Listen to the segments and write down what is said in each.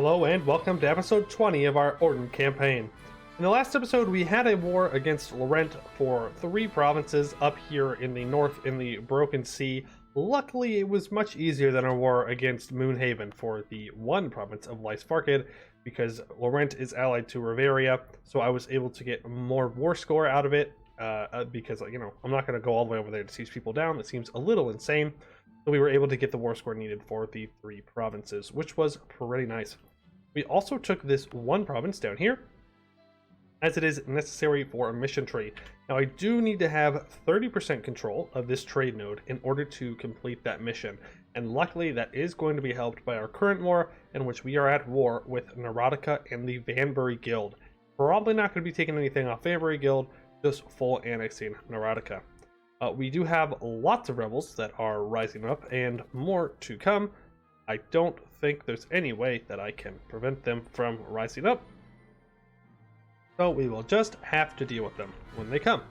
Hello and welcome to episode 20 of our Eordand campaign. In the last episode we had a war against Laurent for 3 provinces up here in the north in the Broken Sea. Luckily it was much easier than our war against Moonhaven for the 1 province of Lysfarkid because Laurent is allied to Riveria, so I was able to get more war score out of it because, you know, I'm not going to go all the way over there to siege people down. That seems a little insane. So we were able to get the war score needed for the 3 provinces, which was pretty nice. We also took this 1 province down here, as it is necessary for a mission tree. Now I do need to have 30% control of this trade node in order to complete that mission. And luckily that is going to be helped by our current war, in which we are at war with Narodika and the Vanbury Guild. Probably not going to be taking anything off Vanbury Guild, just full annexing Narodika. We do have lots of rebels that are rising up and more to come. I don't think there's any way that I can prevent them from rising up. So we will just have to deal with them when they come.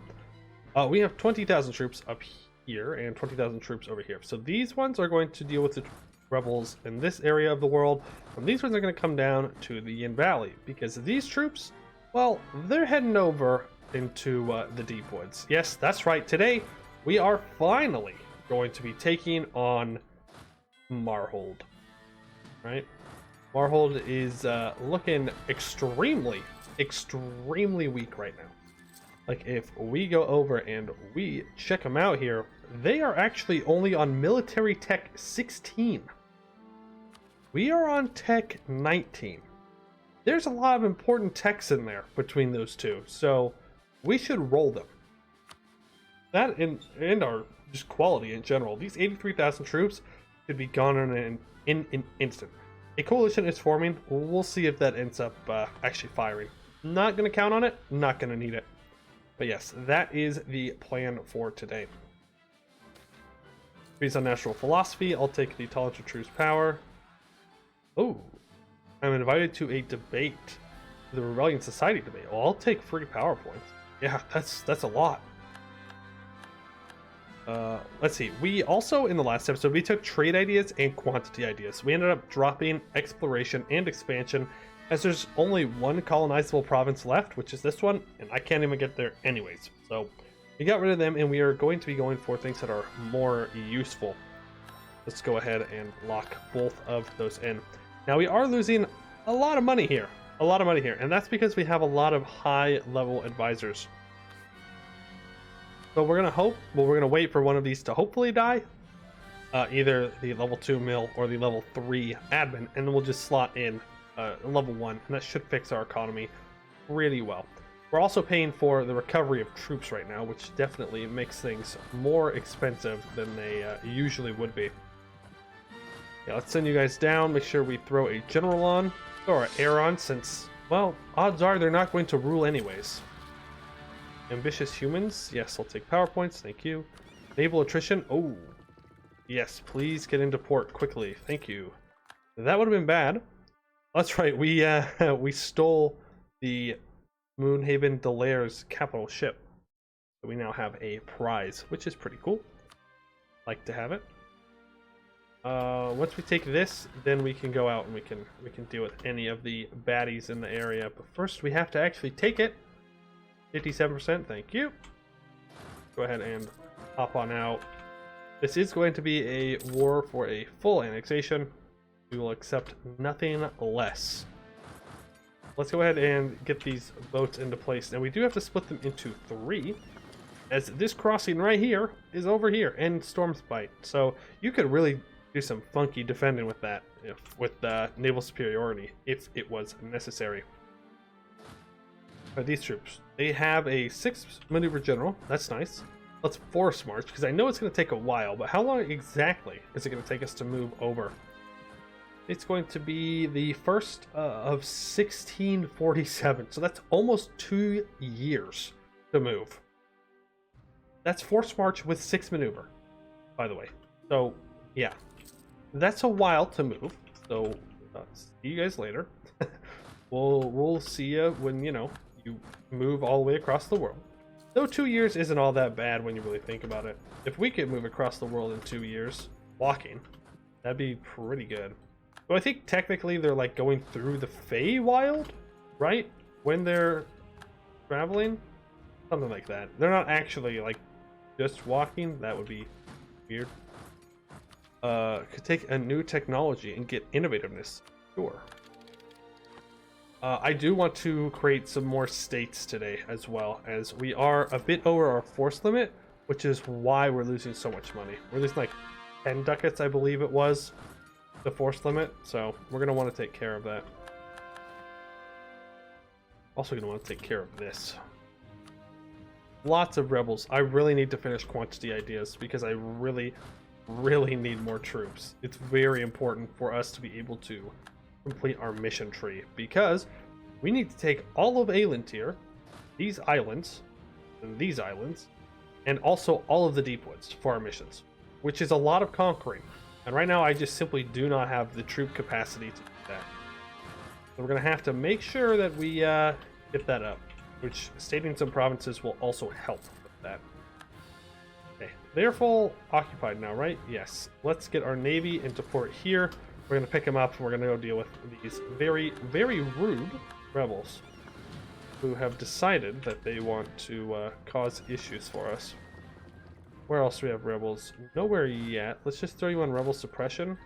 We have 20,000 troops up here and 20,000 troops over here. So these ones are going to deal with the rebels in this area of the world. And these ones are going to come down to the Yin Valley because these troops, well, they're heading over into the deepwoods. Yes, that's right. Today we are finally going to be taking on Marhold. Right? Marhold is looking extremely weak right now. Like, if we go over and we check them out here, they are actually only on military tech 16. We are on tech 19. There's a lot of important techs in there between those two, so we should roll them. That and our just quality in general. These 83,000 troops could be gone in an instant. A coalition is forming. We'll see if that ends up actually firing. Not going to count on it. Not going to need it. But yes, that is the plan for today. Based on natural philosophy, I'll take the Tolerance of True's power. Oh, I'm invited to a debate. The Rebellion Society debate. Well, I'll take free power points. Yeah, that's a lot. Let's see. We also, in the last episode, we took trade ideas and quantity ideas. We ended up dropping exploration and expansion, as there's only 1 colonizable province left, which is this one, and I can't even get there anyways. So we got rid of them, and we are going to be going for things that are more useful. Let's go ahead and lock both of those in. Now we are losing a lot of money here. And that's because we have a lot of high-level advisors. So we're gonna wait for one of these to hopefully die, either the level 2 mill or the level 3 admin, and then we'll just slot in level 1, and that should fix our economy really well. We're also paying for the recovery of troops right now, which definitely makes things more expensive than they usually would be. Yeah, let's send you guys down. Make sure we throw a general on, or an heir on, since, well, odds are they're not going to rule anyways. Ambitious humans, yes, I'll take power points, thank you. Naval attrition, oh, yes, please get into port quickly, thank you. That would have been bad. That's right, we stole the Moonhaven Delaire's capital ship. So we now have a prize, which is pretty cool. Like to have it. Once we take this, then we can go out and we can deal with any of the baddies in the area. But first we have to actually take it. 57%, thank you. Go ahead and hop on out. This is going to be a war for a full annexation. We will accept nothing less. Let's go ahead and get these boats into place. Now we do have to split them into 3, as this crossing right here is over here in Stormspite. So you could really do some funky defending with that, with naval superiority, if it was necessary. These troops, they have a 6 maneuver general. That's nice. Let's force march, because I know it's going to take a while, but how long exactly is it going to take us to move over? It's going to be the 1st of 1647, so that's almost 2 years to move. That's force march with 6 maneuver, by the way. So yeah, that's a while to move. So see you guys later. We'll see you when, you know, you move all the way across the world. Though 2 years isn't all that bad when you really think about it. If we could move across the world in 2 years, walking, that'd be pretty good. So I think technically they're like going through the Feywild, right? When they're traveling, something like that. They're not actually like just walking. That would be weird. Could take a new technology and get innovativeness. Sure. I do want to create some more states today, as well, as we are a bit over our force limit, which is why we're losing so much money. We're losing like 10 ducats, I believe it was, the force limit, so we're going to want to take care of that. Also going to want to take care of this. Lots of rebels. I really need to finish quantity ideas, because I really need more troops. It's very important for us to be able to complete our mission tree, because we need to take all of Aelintir, these islands, and also all of the deepwoods for our missions, which is a lot of conquering. And right now I just simply do not have the troop capacity to do that. So we're going to have to make sure that we get that up, which stating some provinces will also help with that. Okay, they're full occupied now, right? Yes. Let's get our navy into port here. We're going to pick them up, and we're going to go deal with these very rude rebels who have decided that they want to cause issues for us. Where else do we have rebels? Nowhere yet. Let's just throw you on rebel suppression.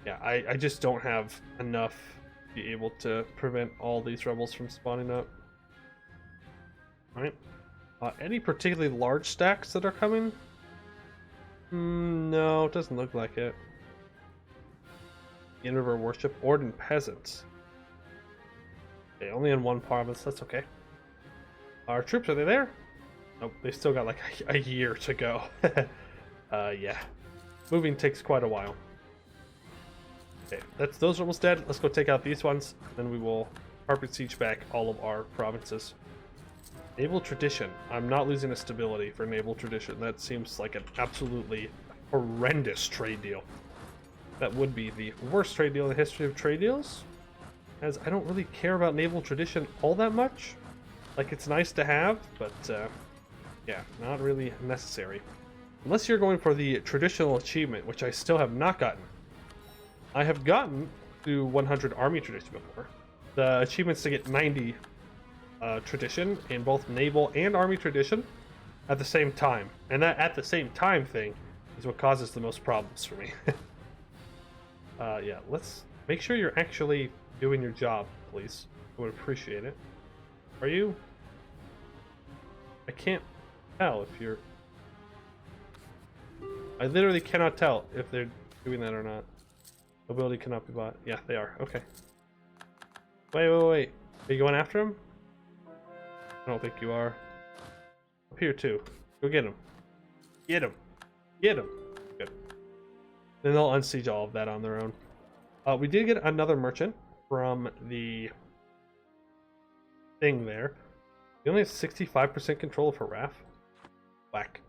Yeah, I just don't have enough to be able to prevent all these rebels from spawning up. All right. Any particularly large stacks that are coming? No, it doesn't look like it. End of our worship, Eordand peasants. Okay, only in one province. That's okay. Our troops, are they there? Nope, they still got like a year to go. Yeah, moving takes quite a while. Okay, that's those rebels dead. Let's go take out these ones, then we will carpet siege back all of our provinces. Naval tradition. I'm not losing a stability for naval tradition. That seems like an absolutely horrendous trade deal. That would be the worst trade deal in the history of trade deals, as I don't really care about naval tradition all that much. Like, it's nice to have, but yeah, not really necessary. Unless you're going for the traditional achievement, which I still have not gotten. I have gotten to 100 army tradition before. The achievement's to get 90 tradition in both naval and army tradition at the same time. And that at the same time thing is what causes the most problems for me. Yeah, let's make sure you're actually doing your job, please. I would appreciate it. Are you? I can't tell if you're... I literally cannot tell if they're doing that or not. Mobility cannot be bought. Yeah, they are. Okay. Wait. Are you going after him? I don't think you are. Up here, too. Go get him. Get him. Good. Then they'll unsiege all of that on their own. We did get another merchant from the thing there. We only have 65% control of Haraf. Whack.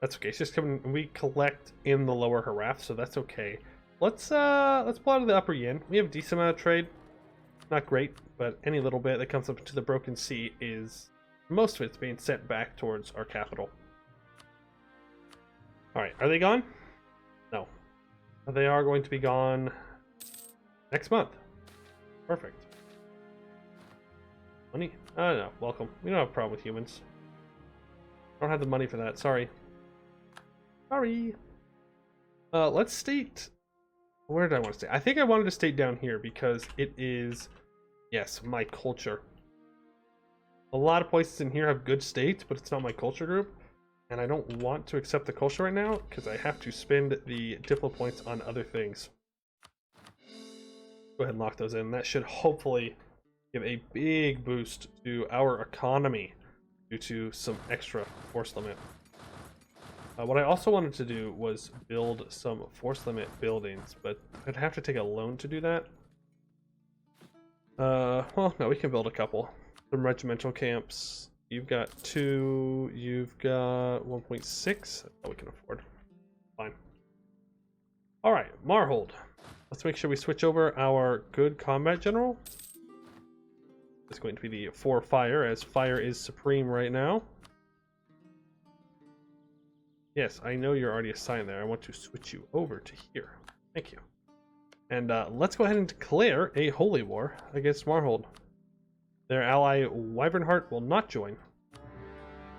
That's okay. It's just coming. We collect in the lower Haraf, so that's okay. Let's pull out of the upper yin. We have a decent amount of trade. Not great, but any little bit that comes up to the Broken Sea is, most of it's being sent back towards our capital. Alright, are they gone? No. They are going to be gone next month. Perfect. Money? Oh no, welcome. We don't have a problem with humans. I don't have the money for that, sorry. Let's state... Where did I want to stay? I think I wanted to stay down here because it is, yes, my culture. A lot of places in here have good states, but it's not my culture group. And I don't want to accept the culture right now because I have to spend the diplo points on other things. Go ahead and lock those in. That should hopefully give a big boost to our economy due to some extra force limit. What I also wanted to do was build some force limit buildings, but I'd have to take a loan to do that. Well, no, we can build a couple. Some regimental camps. You've got 2, you've got 1.6. We can afford. Fine. Alright, Marhold. Let's make sure we switch over our good combat general. It's going to be the 4 fire, as fire is supreme right now. Yes, I know you're already assigned there. I want to switch you over to here. Thank you. And let's go ahead and declare a holy war against Marhold. Their ally Wyvernheart will not join.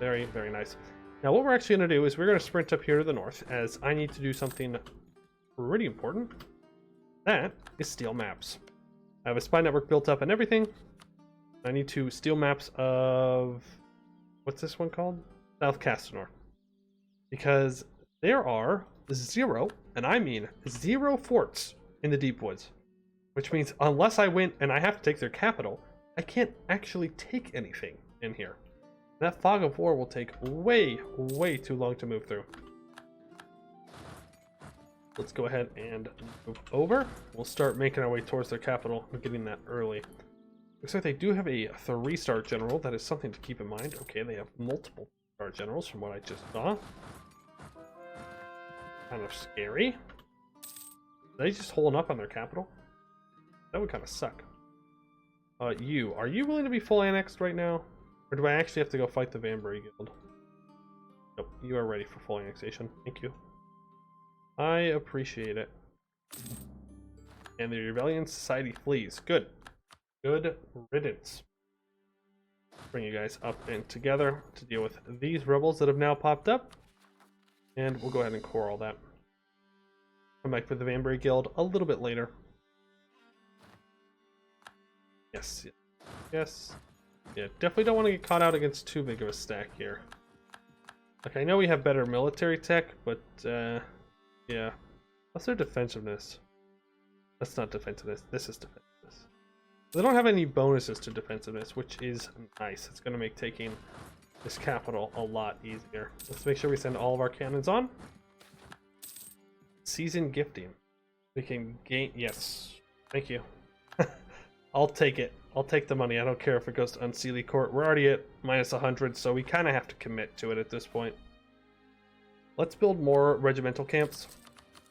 Very, very nice. Now what we're actually going to do is we're going to sprint up here to the north, as I need to do something pretty important. That is steal maps. I have a spy network built up and everything. I need to steal maps of... what's this one called? South Castanor. Because there are 0, and I mean 0 forts in the Deepwoods. Which means unless I win and I have to take their capital, I can't actually take anything in here. That fog of war will take way, way too long to move through. Let's go ahead and move over. We'll start making our way towards their capital and getting that early. Looks like they do have a 3-star general. That is something to keep in mind. Okay, they have multiple star generals from what I just saw. Kind of scary. Are they just holding up on their capital? That would kind of suck. Are you willing to be full annexed right now? Or do I actually have to go fight the Vanbury Guild? Nope, you are ready for full annexation. Thank you. I appreciate it. And the Rebellion Society flees. Good. Good riddance. Bring you guys up and together to deal with these rebels that have now popped up. And we'll go ahead and core all that. Come back for the Vanbury Guild a little bit later. Yes. Yes. Yeah, definitely don't want to get caught out against too big of a stack here. Like, I know we have better military tech, but, yeah. What's their defensiveness? That's not defensiveness. This is defensiveness. They don't have any bonuses to defensiveness, which is nice. It's going to make taking this capital a lot easier. Let's make sure we send all of our cannons on. Season gifting. We can gain... Yes. Thank you. I'll take it. I'll take the money. I don't care if it goes to Unseelie Court. We're already at minus 100, so we kind of have to commit to it at this point. Let's build more regimental camps.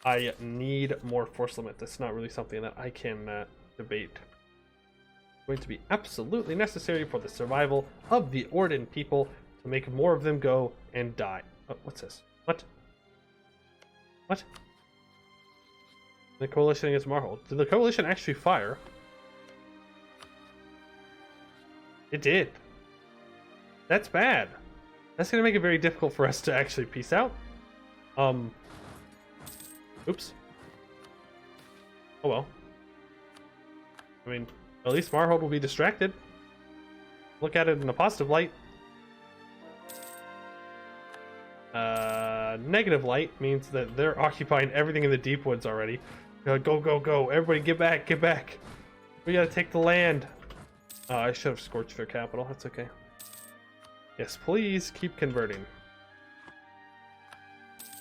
I need more force limit. That's not really something that I can debate. It's going to be absolutely necessary for the survival of the Eordand people to make more of them go and die. Oh, what's this? What? What? The coalition against Marhold. Did the coalition actually fire? It did. That's bad. That's going to make it very difficult for us to actually peace out. Oops. Oh well. I mean, at least Marhold will be distracted. Look at it in a positive light. Negative light means that they're occupying everything in the Deepwoods already. Go, go, go. Everybody get back, get back. We gotta take the land. I should have scorched their capital. That's okay. Yes, please keep converting.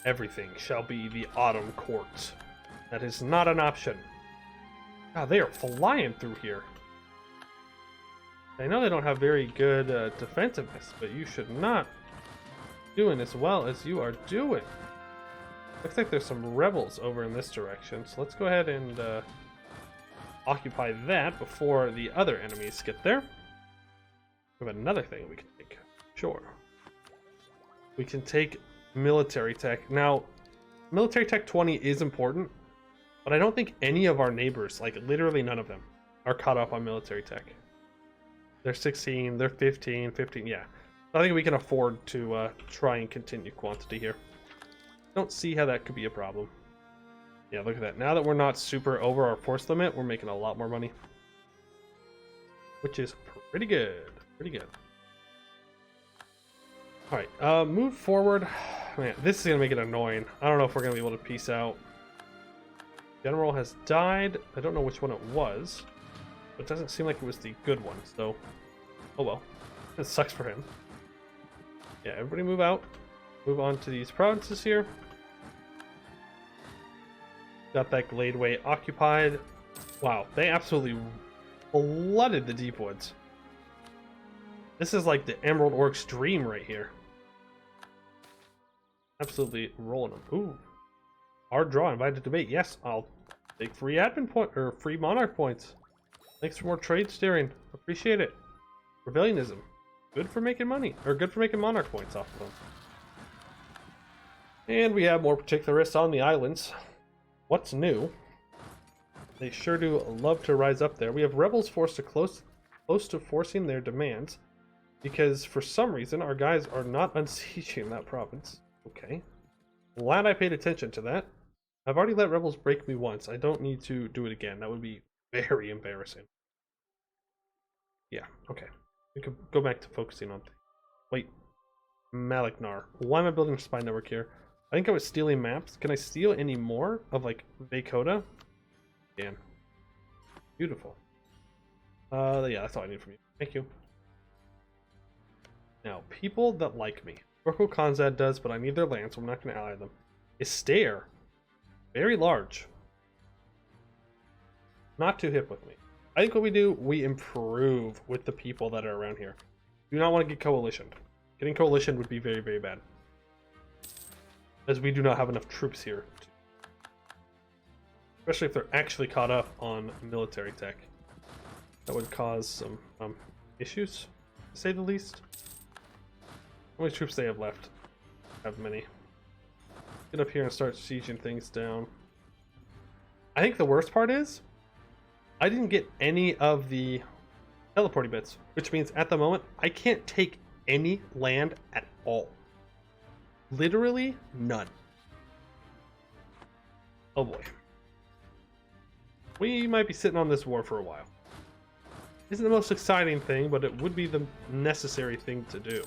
Everything shall be the Autumn Court. That is not an option. God, they are flying through here. I know they don't have very good defensiveness, but you should not be doing as well as you are doing. Looks like there's some rebels over in this direction, so let's go ahead and occupy that before the other enemies get there. We have another thing we can take. Sure. We can take military tech. Now, military tech 20 is important, but I don't think any of our neighbors, like literally none of them, are caught up on military tech. They're 16, they're 15, yeah. I think we can afford to try and continue quantity here. Don't see how that could be a problem. Yeah, look at that. Now that we're not super over our force limit, we're making a lot more money. Which is pretty good. Pretty good. Alright, move forward. Man, this is going to make it annoying. I don't know if we're going to be able to peace out. General has died. I don't know which one it was. But it doesn't seem like it was the good one, so... Oh well. It sucks for him. Yeah, everybody move out. Move on to these provinces here. Got that Gladeway occupied. Wow, they absolutely flooded the Deepwoods. This is like the Emerald Orcs' dream right here. Absolutely rolling them. Ooh. Hard draw, invited to debate. Yes, I'll take free admin point or free monarch points. Thanks for more trade steering. Appreciate it. Rebellionism. Good for making money. Or good for making monarch points off of them. And we have more particularists on the islands. What's new? They sure do love to rise up there. We have rebels forced to close to forcing their demands because for some reason our guys are not unsieging that province. Okay. Glad I paid attention to that. I've already let rebels break me once. I don't need to do it again. That would be very embarrassing. Yeah, okay. We could go back to focusing on things. Wait. Maliknar. Why am I building a spy network here? I think I was stealing maps. Can I steal any more of, like, Vakota? Can. Beautiful. Yeah, that's all I need from you. Thank you. Now, people that like me. Orko Khanzad does, but I need their land, so I'm not going to ally them. Istair. Very large. Not too hip with me. I think what we do, we improve with the people that are around here. Do not want to get coalitioned. Getting coalition would be very, very bad. As we do not have enough troops here. Especially if they're actually caught up on military tech. That would cause some issues, to say the least. How many troops they have left? Have many. Get up here and start sieging things down. I think the worst part is, I didn't get any of the teleporting bits, which means at the moment, I can't take any land at all. Literally none. Oh boy. We might be sitting on this war for a while. Isn't the most exciting thing, but it would be the necessary thing to do.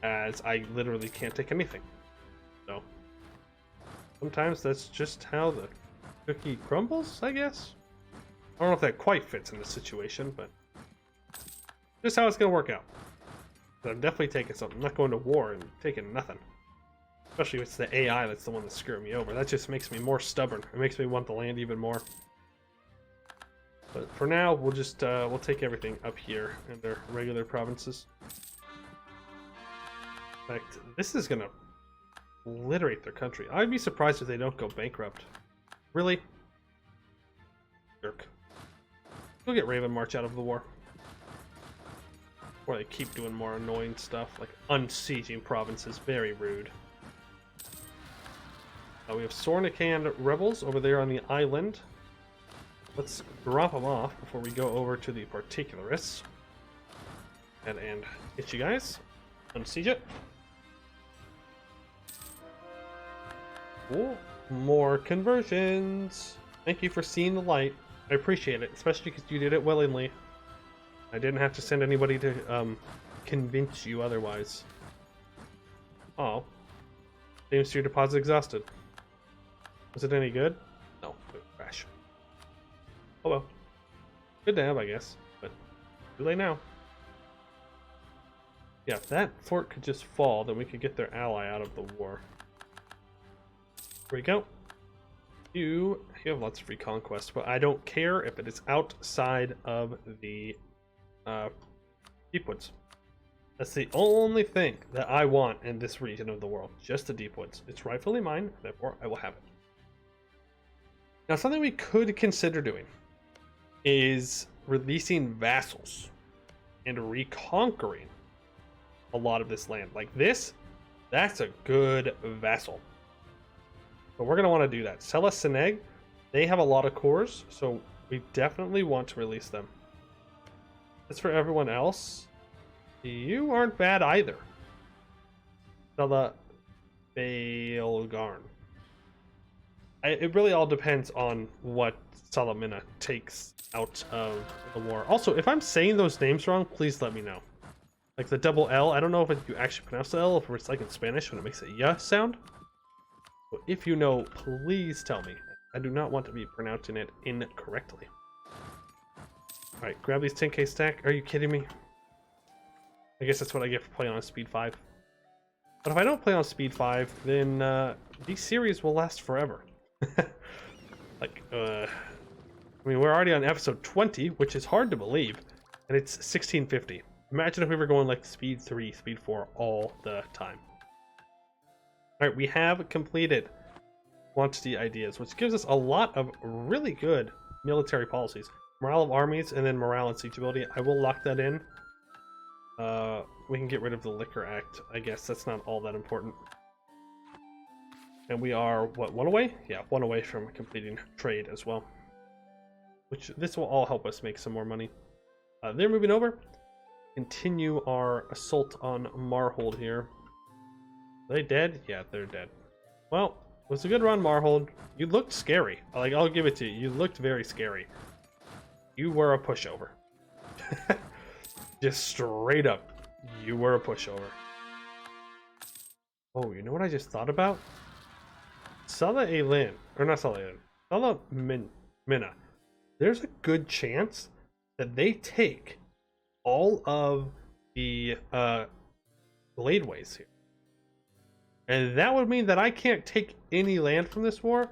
As I literally can't take anything. So, sometimes that's just how the cookie crumbles, I guess? I don't know if that quite fits in the situation, but just how it's going to work out. But I'm definitely taking something. I'm not going to war and taking nothing. Especially if it's the AI that's the one that's screwing me over. That just makes me more stubborn. It makes me want the land even more. But for now, we'll just we'll take everything up here in their regular provinces. In fact, this is gonna obliterate their country. I'd be surprised if they don't go bankrupt. Really? Jerk. We'll get Raven March out of the war. Or they keep doing more annoying stuff, like unsieging provinces. Very rude. We have Sornican rebels over there on the island. Let's drop them off before we go over to the particularists. And hit you guys. Unsiege it. Cool. More conversions. Thank you for seeing the light. I appreciate it, especially because you did it willingly. I didn't have to send anybody to convince you otherwise. Oh. Seems to your deposit exhausted. Was it any good? No, it was trash. Oh well. Good to have, I guess, but too late now. Yeah, if that fort could just fall, then we could get their ally out of the war. Here we go. You have lots of free conquest, but I don't care if it is outside of the deepwoods. That's the only thing that I want in this region of the world. Just the deepwoods. It's rightfully mine, therefore I will have it. Now, something we could consider doing is releasing vassals and reconquering a lot of this land. Like this, that's a good vassal. But we're going to want to do that. Sela Seneg, they have a lot of cores, so we definitely want to release them. As for everyone else, you aren't bad either. Sela Baelgarn. It really all depends on what Salamina takes out of the war. Also, if I'm saying those names wrong, please let me know. Like the double L, I don't know if you actually pronounce the L, or if it's like in Spanish when it makes a yeah sound. But if you know, please tell me. I do not want to be pronouncing it incorrectly. Alright, grab these 10k stack. Are you kidding me? I guess that's what I get for playing on speed 5. But if I don't play on speed 5, then these series will last forever. Like, I mean, we're already on episode 20, which is hard to believe, and it's 1650. Imagine if we were going like speed 3, speed 4 all the time. Alright, we have completed quantity ideas, which gives us a lot of really good military policies. Morale of armies, and then morale and siegeability. I will lock that in. We can get rid of the Liquor Act. I guess that's not all that important. And we are, what, one away? Yeah, one away from completing trade as well. Which, this will all help us make some more money. They're moving over. Continue our assault on Marhold here. Are they dead? Yeah, they're dead. Well, it was a good run, Marhold. You looked scary. Like, I'll give it to you. You looked very scary. You were a pushover. Just straight up. You were a pushover. Oh, you know what I just thought about? Sala Elin, or not Sala Elin, Sala Minna. There's a good chance that they take all of the bladeways here. And that would mean that I can't take any land from this war,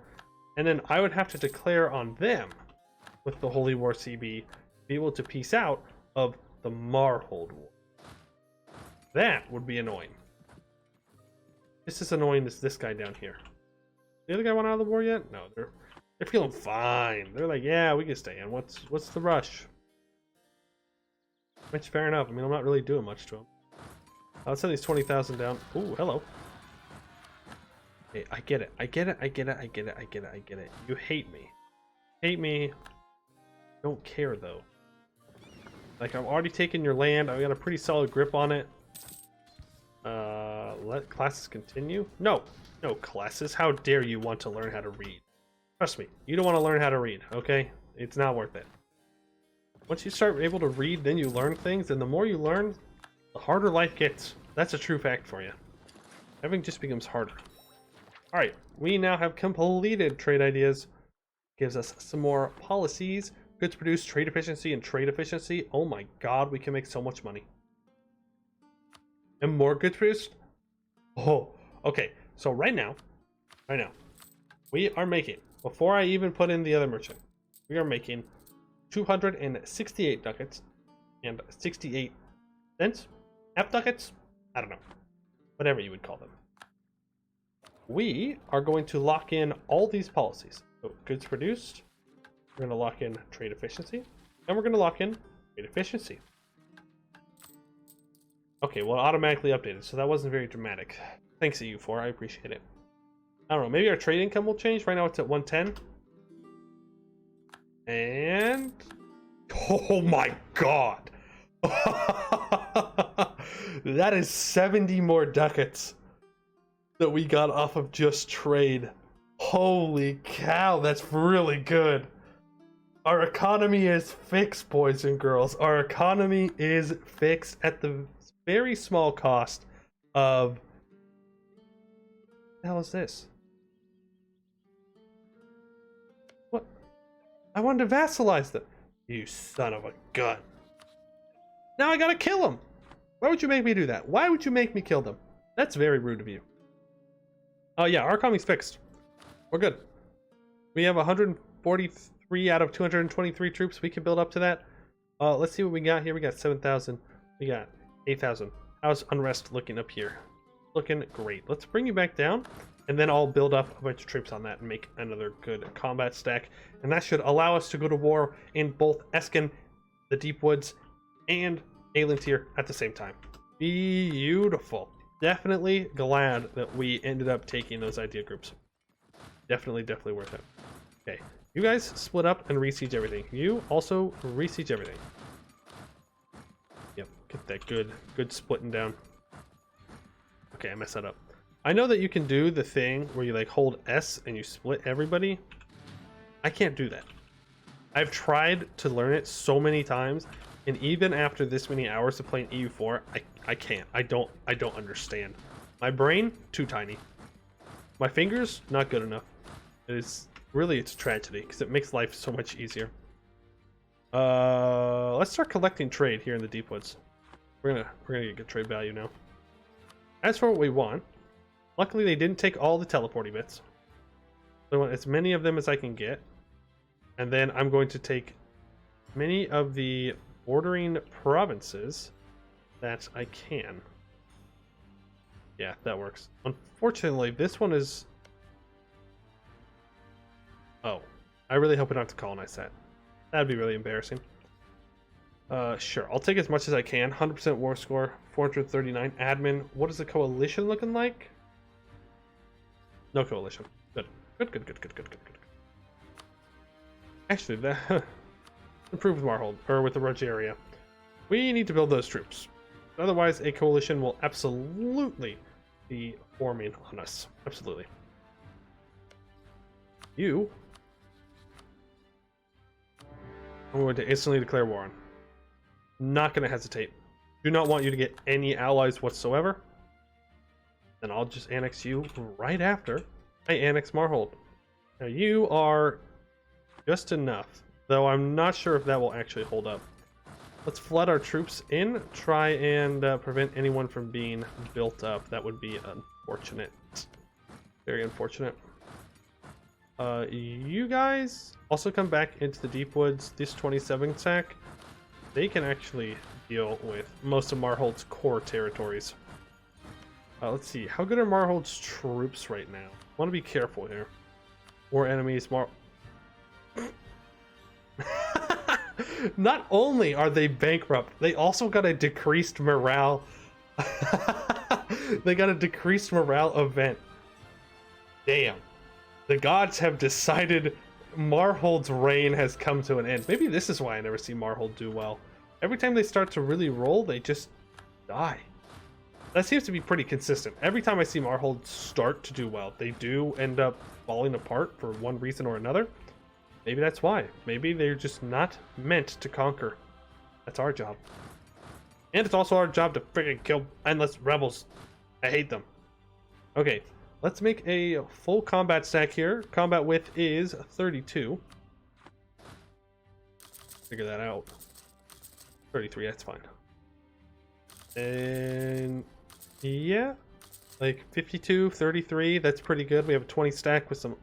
and then I would have to declare on them, with the Holy War CB, be able to peace out of the Marhold War. That would be annoying. Just as annoying as this guy down here. The other guy went out of the war yet? No, they're feeling fine. They're like, yeah, we can stay in. What's the rush? Which, fair enough. I mean, I'm not really doing much to him. I'll send these 20,000 down. Ooh, hello. Hey, I get it. I get it. I get it. I get it. I get it. I get it. You hate me. Hate me. Don't care, though. Like, I've already taken your land. I've got a pretty solid grip on it. Let classes continue? No. No, classes. How dare you want to learn how to read? Trust me. You don't want to learn how to read, okay? It's not worth it. Once you start able to read, then you learn things, and the more you learn, the harder life gets. That's a true fact for you. Everything just becomes harder. Alright, we now have completed trade ideas. Gives us some more policies. Goods produced, trade efficiency, and trade efficiency. Oh my god, we can make so much money. And more goods produced? Oh, okay. So right now, we are making, before I even put in the other merchant, we are making 268 ducats and 68 cents. Half ducats? I don't know. Whatever you would call them. We are going to lock in all these policies. So goods produced, we're going to lock in trade efficiency, and we're going to lock in trade efficiency. Okay, well, automatically updated, so that wasn't very dramatic. Thanks, EU4, I appreciate it. I don't know, maybe our trade income will change. Right now it's at 110. And... oh my god! That is 70 more ducats that we got off of just trade. Holy cow, that's really good. Our economy is fixed, boys and girls. Our economy is fixed at the very small cost of... what the hell is this? What? I wanted to vassalize them. You son of a gun. Now I gotta kill them. Why would you make me do that? Why would you make me kill them? That's very rude of you. Oh yeah, our economy's fixed. We're good. We have 143 out of 223 troops. We can build up to that. Let's see what we got here. We got 7,000. We got 8,000. How's unrest looking up here? Looking great. Let's bring you back down, and then I'll build up a bunch of troops on that and make another good combat stack. And that should allow us to go to war in both Eskin, the Deepwoods, and Aelintir at the same time. Beautiful. Definitely glad that we ended up taking those idea groups. Definitely worth it. Okay, you guys split up and re-siege everything. You also re-siege everything. Yep, get that good splitting down. Okay, I messed that up. I know that you can do the thing where you like hold S and you split everybody. I can't do that. I've tried to learn it so many times, and even after this many hours of playing EU4, I can't. I don't understand. My brain, too tiny. My fingers, not good enough. It's a tragedy because it makes life so much easier. Let's start collecting trade here in the Deepwoods. We're gonna get good trade value now. As for what we want, luckily they didn't take all the teleporting bits. So I want as many of them as I can get, and then I'm going to take many of the bordering provinces that I can. Yeah, that works. Unfortunately, this one is... oh, I really hope not to colonize that. That'd be really embarrassing. Sure, I'll take as much as I can. 100% war score, 439 admin. What is the coalition looking like? No coalition. Good. Good. Actually, that improve with Marhold, or with the Rogeria. We need to build those troops. Otherwise, a coalition will absolutely be forming on us. Absolutely. You, I'm going to instantly declare war on. Not going to hesitate. Do not want you to get any allies whatsoever. Then I'll just annex you right after I annex Marhold. Now you are just enough, though I'm not sure if that will actually hold up. Let's flood our troops in, try and prevent anyone from being built up. That would be unfortunate. Very unfortunate. You guys also come back into the deep woods. This 27 sack, they can actually deal with most of Marhold's core territories. Let's see, how good are Marhold's troops right now? I want to be careful here. War enemies, Not only are they bankrupt, they also got a decreased morale. They got a decreased morale event. Damn. The gods have decided Marhold's reign has come to an end. Maybe this is why I never see Marhold do well. Every time they start to really roll, they just die. That seems to be pretty consistent. Every time I see Marhold start to do well, they do end up falling apart for one reason or another. Maybe that's why. Maybe they're just not meant to conquer. That's our job. And it's also our job to freaking kill endless rebels. I hate them. Okay, let's make a full combat stack here. Combat width is 32. Figure that out. 33, that's fine. And yeah, like 52, 33, that's pretty good. We have a 20 stack with some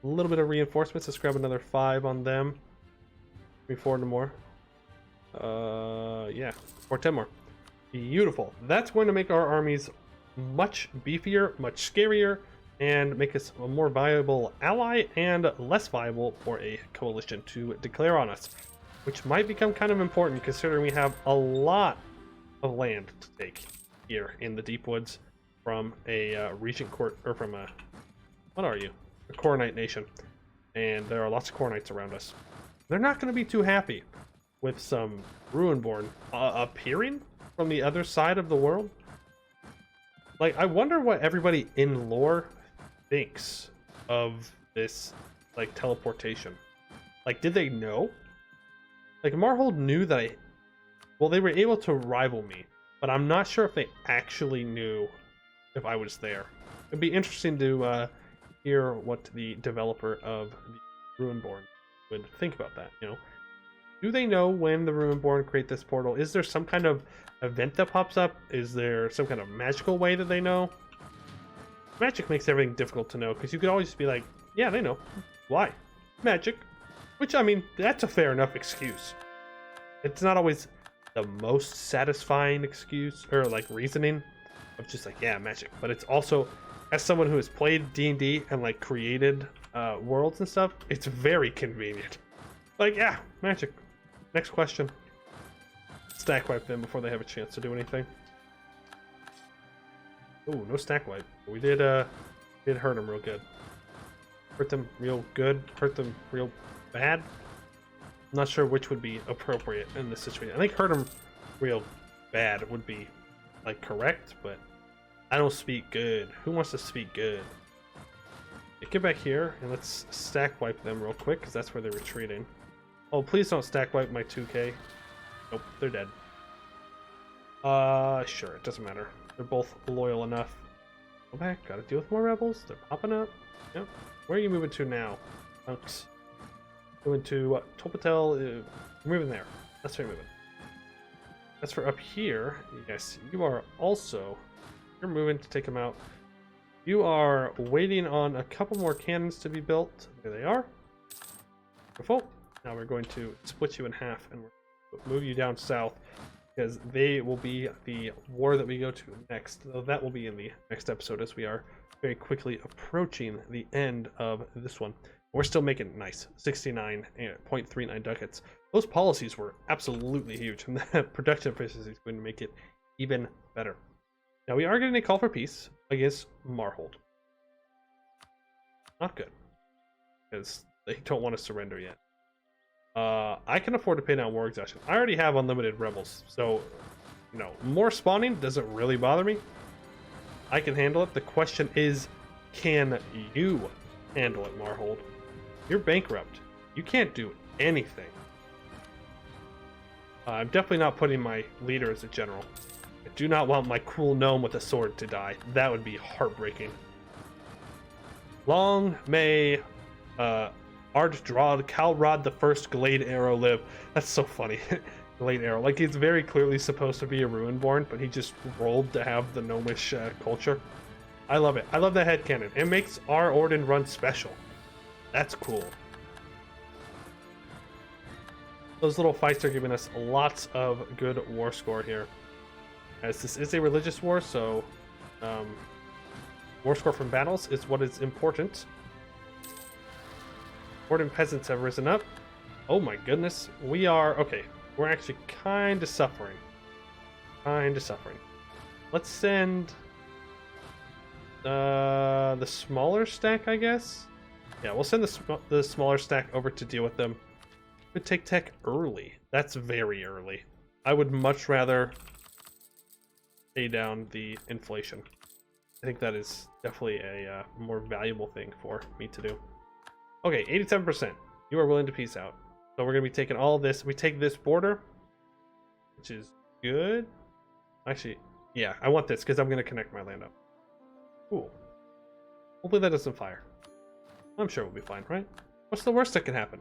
a little bit of reinforcements. Let's grab another 5 on them. 3, 4 more. Yeah, or 10 more. Beautiful. That's going to make our armies much beefier, much scarier, and make us a more viable ally and less viable for a coalition to declare on us, which might become kind of important considering we have a lot of land to take here in the deep woods from a regent court, or from a, what are you? A Coronite nation, and there are lots of Coronites around us. They're not going to be too happy with some Ruinborn appearing from the other side of the world. Like, I wonder what everybody in lore thinks of this, like, teleportation. Like, did they know? Like, Marhold knew that well, they were able to rival me, but I'm not sure if they actually knew if I was there. It'd be interesting to hear what the developer of the Ruinborn would think about that, you know? Do they know when the Ruinborn create this portal? Is there some kind of event that pops up? Is there some kind of magical way that they know? Magic makes everything difficult to know, because you could always just be like, yeah, they know. Why? Magic. Which, I mean, that's a fair enough excuse. It's not always the most satisfying excuse, or like reasoning of just like, yeah, magic. But it's also, as someone who has played D&D and like created worlds and stuff, it's very convenient. Like, yeah, magic. Next question. Stack wipe them before they have a chance to do anything. Oh, no stack wipe. We did hurt them real good. Hurt them real good. Hurt them real bad. I'm not sure which would be appropriate in this situation. I think hurt them real bad would be like correct, but I don't speak good. Who wants to speak good? Yeah, get back here and let's stack wipe them real quick, because that's where they're retreating. Oh, please don't stack wipe my 2k. Nope, they're dead. Sure, it doesn't matter. They're both loyal enough. Go back, gotta deal with more rebels. They're popping up. Yep. Where are you moving to now? Punks. Moving to Topatel. Moving there. That's where you're moving. As for up here, yes, you are also, you're moving to take them out. You are waiting on a couple more cannons to be built. There they are. Beautiful. Now we're going to split you in half and move you down south, because they will be the war that we go to next. So that will be in the next episode, as we are very quickly approaching the end of this one. We're still making nice 69.39 ducats. Those policies were absolutely huge, and the production efficiency is going to make it even better. Now we are getting a call for peace against Marhold. Not good. Because they don't want to surrender yet. I can afford to pay down war exhaustion. I already have unlimited rebels, so, you know, more spawning doesn't really bother me. I can handle it. The question is, can you handle it, Marhold? You're bankrupt. You can't do anything. I'm definitely not putting my leader as a general. I do not want my cruel gnome with a sword to die. That would be heartbreaking. Long may Arddrad Calrod the First Glade Arrow live. That's so funny. Glade Arrow. Like, he's very clearly supposed to be a Ruinborn, but he just rolled to have the gnomish culture. I love it. I love that headcanon. It makes our Eordand run special. That's cool. Those little fights are giving us lots of good war score here. As this is a religious war, so war score from battles is what is important. Eordand peasants have risen up. Oh my goodness. We are... Okay. We're actually kind of suffering. Let's send the smaller stack, I guess. Yeah, we'll send the smaller stack over to deal with them. Could take tech early. That's very early. I would much rather pay down the inflation. I think that is definitely a more valuable thing for me to do. Okay, 87%. You are willing to peace out. So we're going to be taking all this. We take this border, which is good. Actually, yeah, I want this because I'm going to connect my land up. Cool. Hopefully that doesn't fire. I'm sure we'll be fine, right? What's the worst that can happen?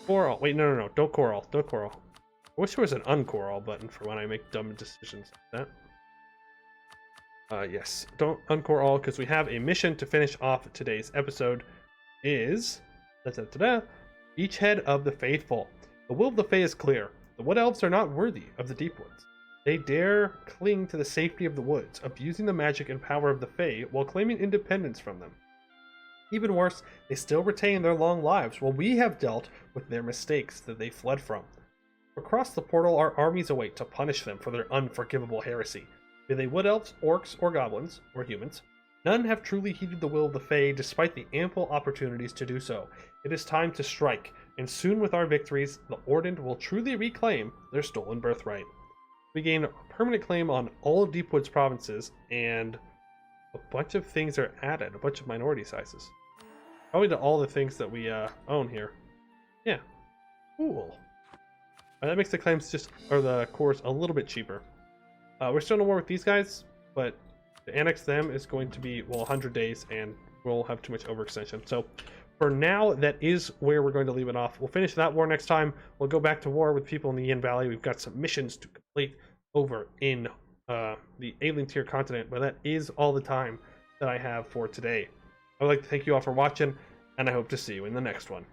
Core all. Wait, no. Don't core all. Don't core all. I wish there was an uncore all button for when I make dumb decisions like that. Yes. Don't uncore all because we have a mission to finish off today's episode. Is... Beachhead of the Faithful. The will of the Fae is clear. The Wood Elves are not worthy of the Deepwoods. They dare cling to the safety of the woods, abusing the magic and power of the Fae while claiming independence from them. Even worse, they still retain their long lives while we have dealt with their mistakes that they fled from. Across the portal, our armies await to punish them for their unforgivable heresy. Be they Wood Elves, orcs, or goblins, or humans, none have truly heeded the will of the Fae despite the ample opportunities to do so. It is time to strike, and soon with our victories, the Eordand will truly reclaim their stolen birthright. We gain a permanent claim on all of Deepwoods provinces, and a bunch of things are added, a bunch of minority sizes. Probably to all the things that we own here. Yeah, cool. That makes the claims just, or the cores, a little bit cheaper. We're still in a war with these guys, but to annex them is going to be, well, 100 days, and we'll have too much overextension. So for now, that is where we're going to leave it off. We'll finish that war next time. We'll go back to war with people in the Yin Valley. We've got some missions to complete over in the Alien Tier continent, but that is all the time that I have for today. I would like to thank you all for watching, and I hope to see you in the next one.